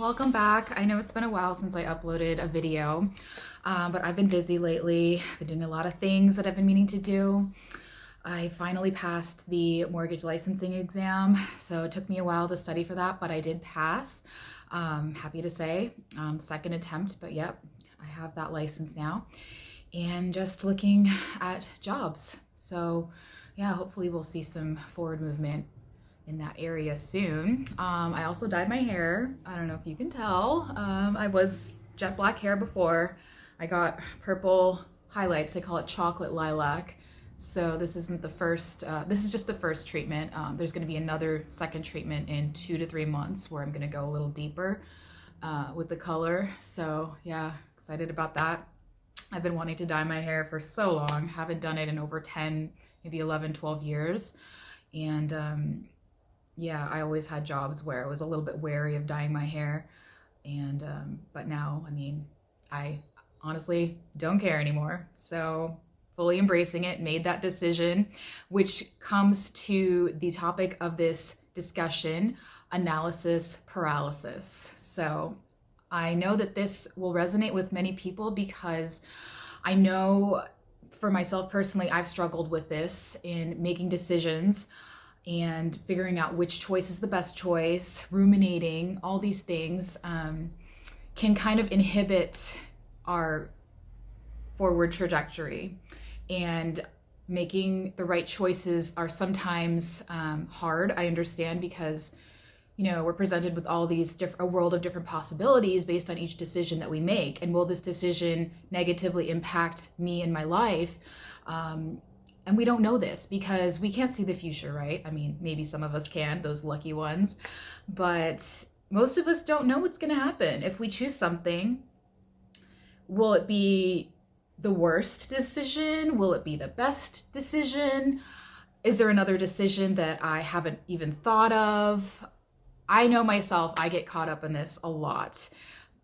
Welcome back. I know it's been a while since I uploaded a video, but I've been busy lately. I've been doing a lot of things that I've been meaning to do. I finally passed the mortgage licensing exam, so it took me a while to study for that, but I did pass. Happy to say, second attempt, but yep, I have that license now. And just looking at jobs. So yeah, hopefully we'll see some forward movement in that area soon. I also dyed my hair. I don't know if you can tell. I was jet black hair before. I got purple highlights. They call it chocolate lilac. So this isn't the first, this is just the first treatment. There's gonna be another second treatment in 2 to 3 months where I'm gonna go a little deeper with the color. So yeah, excited about that. I've been wanting to dye my hair for so long. Haven't done it in over 10, maybe 11, 12 years. And yeah, I always had jobs where I was a little bit wary of dyeing my hair. And but now, I mean, I honestly don't care anymore. So fully embracing it, made that decision, which comes to the topic of this discussion, analysis paralysis. So I know that this will resonate with many people because I know for myself personally, I've struggled with this in making decisions and figuring out which choice is the best choice, ruminating, all these things can kind of inhibit our forward trajectory. And making the right choices are sometimes hard, I understand, because we're presented with all these a world of different possibilities based on each decision that we make. And will this decision negatively impact me in my life? And we don't know this because we can't see the future, right? I mean, maybe some of us can, those lucky ones, but most of us don't know what's going to happen. If we choose something, will it be the worst decision? Will it be the best decision? Is there another decision that I haven't even thought of? I know myself, I get caught up in this a lot.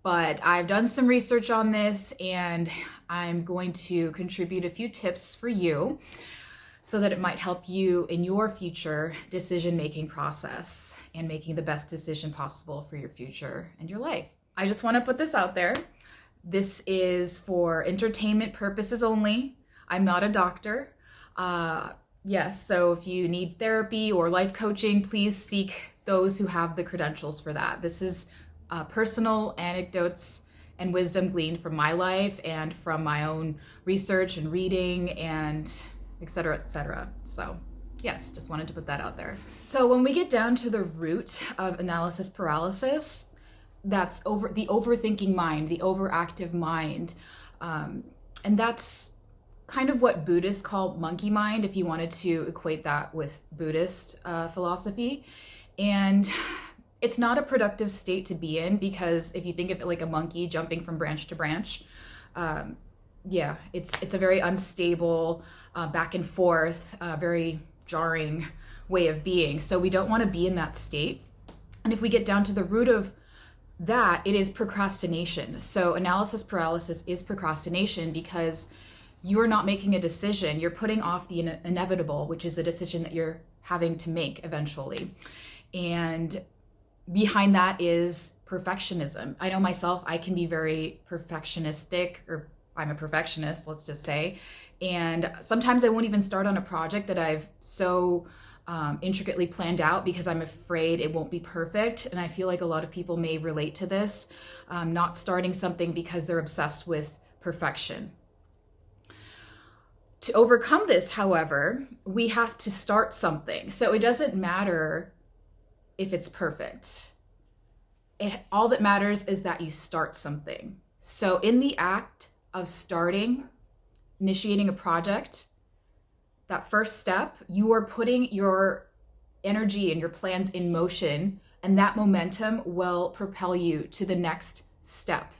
But I've done some research on this and I'm going to contribute a few tips for you so that it might help you in your future decision-making process and making the best decision possible for your future and your life. I just want to put this out there. This is for entertainment purposes only. I'm not a doctor. Yes, so if you need therapy or life coaching, please seek those who have the credentials for that. This is personal anecdotes and wisdom gleaned from my life and from my own research and reading and et cetera, et cetera. So yes, just wanted to put that out there. So when we get down to the root of analysis paralysis, that's the overthinking mind, the overactive mind. And that's kind of what Buddhists call monkey mind, if you wanted to equate that with Buddhist philosophy. And it's not a productive state to be in because if you think of it like a monkey jumping from branch to branch, yeah, it's a very unstable, back and forth, very jarring way of being. So we don't want to be in that state. And if we get down to the root of that, it is procrastination. So analysis paralysis is procrastination because you're not making a decision. You're putting off the inevitable, which is a decision that you're having to make eventually. And behind that is perfectionism. I know myself, I can be very perfectionistic, or I'm a perfectionist, let's just say. And sometimes I won't even start on a project that I've so intricately planned out because I'm afraid it won't be perfect. And I feel like a lot of people may relate to this, not starting something because they're obsessed with perfection. To overcome this, however, we have to start something. So it doesn't matter if it's perfect. All that matters is that you start something. So in the act of initiating a project, that first step, you are putting your energy and your plans in motion, and that momentum will propel you to the next step.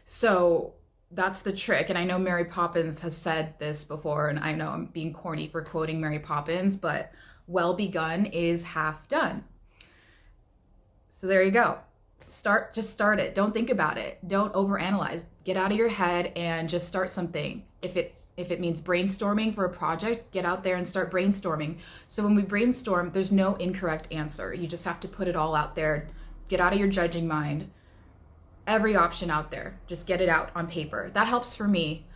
So that's the trick. And I know Mary Poppins has said this before, and I know I'm being corny for quoting Mary Poppins, but well begun is half done. So there you go. Just start it. Don't think about it. Don't overanalyze. Get out of your head and just start something. If it means brainstorming for a project, get out there and start brainstorming. So when we brainstorm, there's no incorrect answer. You just have to put it all out there Get out of your judging mind. Every option out there, just get it out on paper. That helps for me,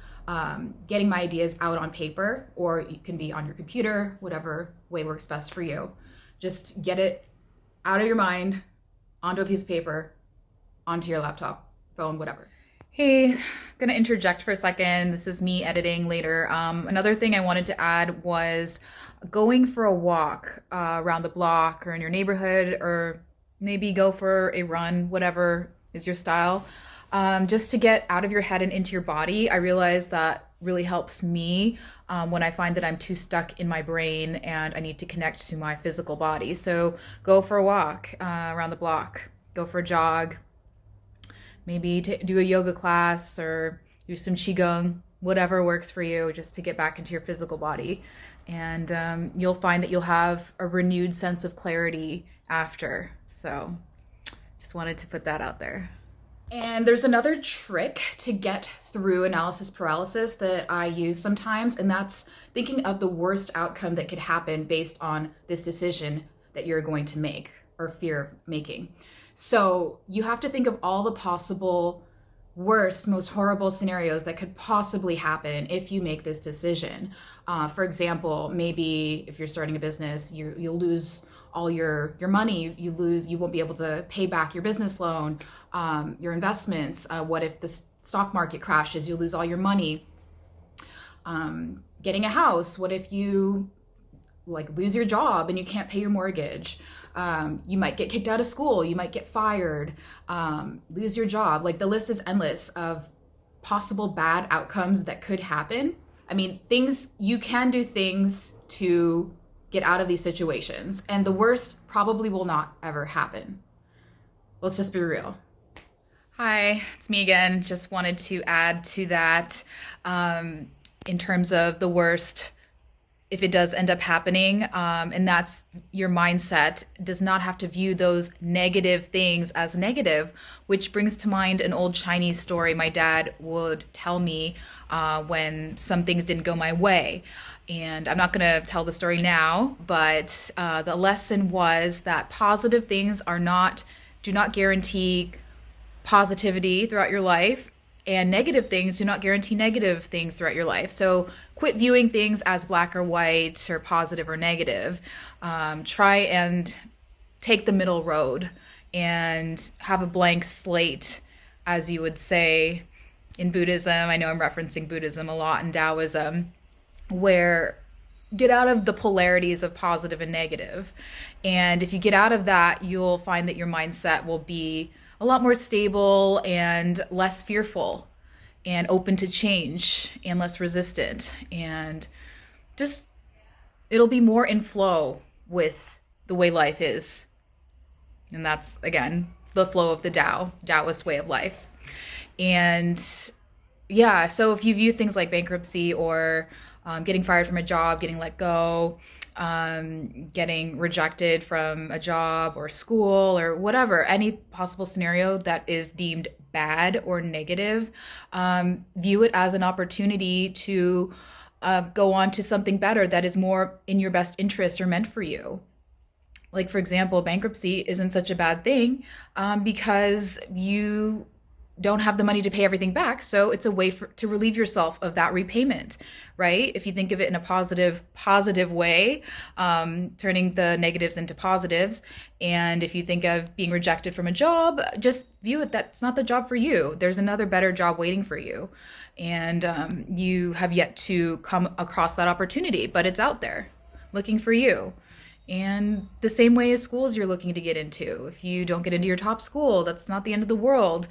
getting my ideas out on paper, or it can be on your computer, whatever way works best for you. Just get it out of your mind, onto a piece of paper, onto your laptop, phone, whatever. Hey, gonna interject for a second. This is me editing later. Another thing I wanted to add was going for a walk around the block or in your neighborhood, or maybe go for a run, whatever is your style, just to get out of your head and into your body. I realize that really helps me when I find that I'm too stuck in my brain and I need to connect to my physical body. So go for a walk around the block, go for a jog, maybe do a yoga class or do some qigong, whatever works for you, just to get back into your physical body. And you'll find that you'll have a renewed sense of clarity after. So just wanted to put that out there. And there's another trick to get through analysis paralysis that I use sometimes, and that's thinking of the worst outcome that could happen based on this decision that you're going to make or fear of making. So you have to think of all the possible worst, most horrible scenarios that could possibly happen if you make this decision. For example, maybe if you're starting a business, you'll lose all your money. You won't be able to pay back your business loan, your investments. What if the stock market crashes? You'll lose all your money. Getting a house. What if you lose your job and you can't pay your mortgage? You might get kicked out of school. You might get fired, lose your job. The list is endless of possible bad outcomes that could happen. I mean, you can do things to get out of these situations, and the worst probably will not ever happen. Let's just be real. Hi, it's me again. Just wanted to add to that, in terms of the worst, if it does end up happening, and that's your mindset, does not have to view those negative things as negative, which brings to mind an old Chinese story my dad would tell me when some things didn't go my way. And I'm not going to tell the story now, but the lesson was that positive things do not guarantee positivity throughout your life, and negative things do not guarantee negative things throughout your life. So quit viewing things as black or white or positive or negative. Try and take the middle road and have a blank slate, as you would say in Buddhism. I know I'm referencing Buddhism a lot, and Taoism, where get out of the polarities of positive and negative. And if you get out of that, you'll find that your mindset will be a lot more stable and less fearful and open to change and less resistant. And just, it'll be more in flow with the way life is. And that's, again, the flow of the Taoist way of life. And yeah, so if you view things like bankruptcy or getting fired from a job, getting let go, getting rejected from a job or school or whatever, any possible scenario that is deemed bad or negative, view it as an opportunity to go on to something better that is more in your best interest or meant for you. Like, for example, bankruptcy isn't such a bad thing because you don't have the money to pay everything back. So it's a way to relieve yourself of that repayment, right? If you think of it in a positive way, turning the negatives into positives. And if you think of being rejected from a job, just view it that's not the job for you. There's another better job waiting for you. And you have yet to come across that opportunity, but it's out there looking for you. And the same way as schools you're looking to get into. If you don't get into your top school, that's not the end of the world.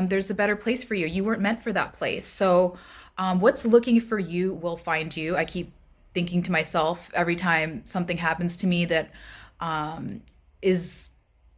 There's a better place for you. You weren't meant for that place. So what's looking for you will find you. I keep thinking to myself every time something happens to me that is,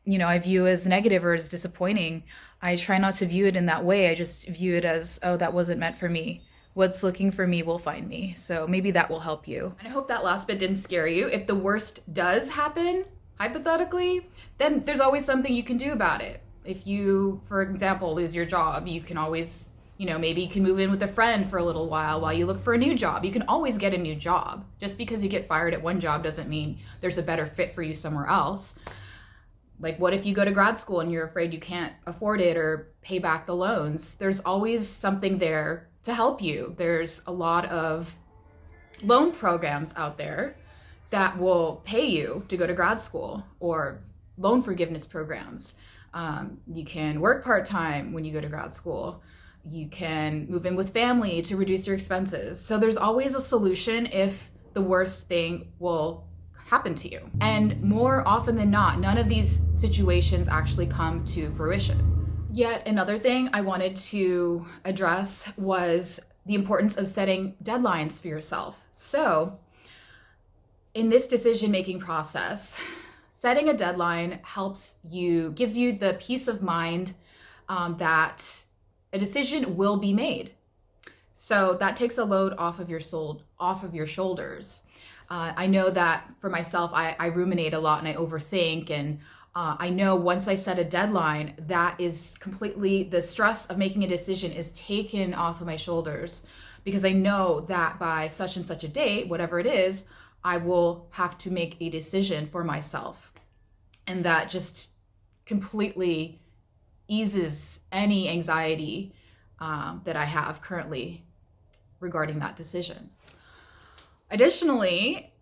I view as negative or as disappointing. I try not to view it in that way. I just view it as, oh, that wasn't meant for me. What's looking for me will find me. So maybe that will help you. And I hope that last bit didn't scare you. If the worst does happen, hypothetically, then there's always something you can do about it. If you, for example, lose your job, you can always, maybe you can move in with a friend for a little while you look for a new job. You can always get a new job. Just because you get fired at one job doesn't mean there's a better fit for you somewhere else. Like, what if you go to grad school and you're afraid you can't afford it or pay back the loans? There's always something there to help you. There's a lot of loan programs out there that will pay you to go to grad school, or loan forgiveness programs. You can work part-time when you go to grad school. You can move in with family to reduce your expenses. So there's always a solution if the worst thing will happen to you. And more often than not, none of these situations actually come to fruition. Yet another thing I wanted to address was the importance of setting deadlines for yourself. So in this decision-making process, setting a deadline gives you the peace of mind that a decision will be made. So that takes a load off of your shoulders. I know that for myself, I ruminate a lot and I overthink, and I know once I set a deadline, that is completely, the stress of making a decision is taken off of my shoulders, because I know that by such and such a date, whatever it is, I will have to make a decision for myself. And that just completely eases any anxiety that I have currently regarding that decision. Additionally,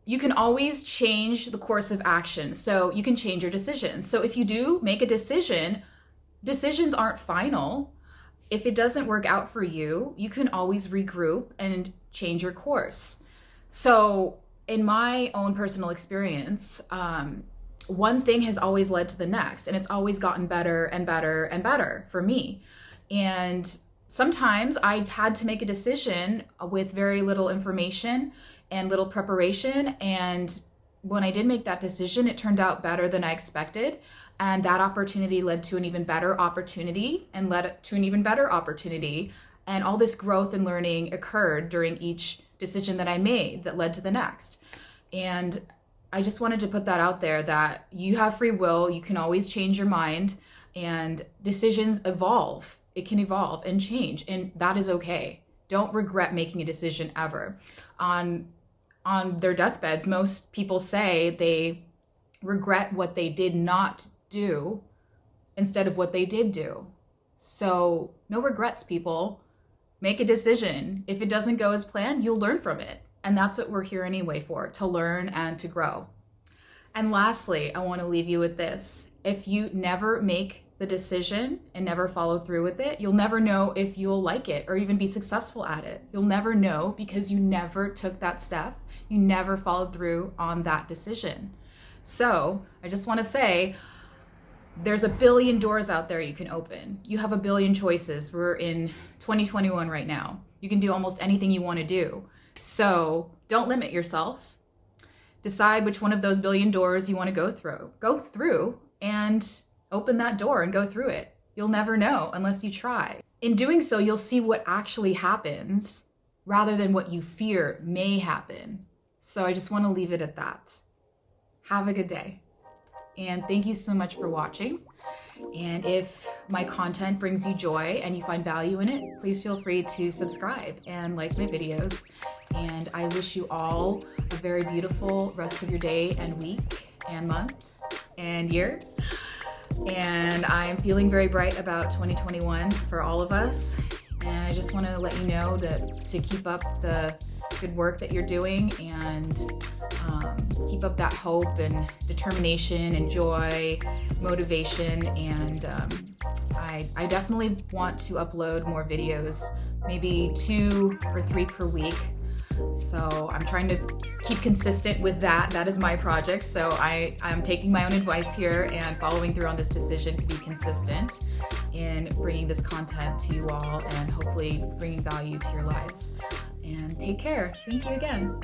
you can always change the course of action. So you can change your decisions. So if you do make a decision, decisions aren't final. If it doesn't work out for you, you can always regroup and change your course. So in my own personal experience, one thing has always led to the next, and it's always gotten better and better and better for me. And sometimes I had to make a decision with very little information and little preparation. And when I did make that decision, it turned out better than I expected. And that opportunity led to an even better opportunity and led to an even better opportunity. And all this growth and learning occurred during each decision that I made that led to the next. And I just wanted to put that out there, that you have free will. You can always change your mind, and decisions evolve. It can evolve and change, and that is okay. Don't regret making a decision ever. On their deathbeds, most people say they regret what they did not do instead of what they did do. So no regrets, people. Make a decision. If it doesn't go as planned, you'll learn from it. And that's what we're here anyway for, to learn and to grow. And lastly, I want to leave you with this. If you never make the decision and never follow through with it, you'll never know if you'll like it or even be successful at it. You'll never know because you never took that step. You never followed through on that decision. So I just want to say, there's a billion doors out there you can open. You have a billion choices. We're in 2021 right now. You can do almost anything you want to do. So don't limit yourself. Decide which one of those billion doors you want to go through. Go through and open that door and go through it. You'll never know unless you try. In doing so, you'll see what actually happens rather than what you fear may happen. So I just want to leave it at that. Have a good day. And thank you so much for watching. And if my content brings you joy and you find value in it, please feel free to subscribe and like my videos. And I wish you all a very beautiful rest of your day and week and month and year. And I'm feeling very bright about 2021 for all of us. And I just want to let you know that to keep up the good work that you're doing, and keep up that hope and determination and joy, motivation. And I definitely want to upload more videos, maybe 2 or 3 per week. So I'm trying to keep consistent with that. That is my project. So I'm taking my own advice here and following through on this decision to be consistent in bringing this content to you all and hopefully bringing value to your lives. And take care. Thank you again.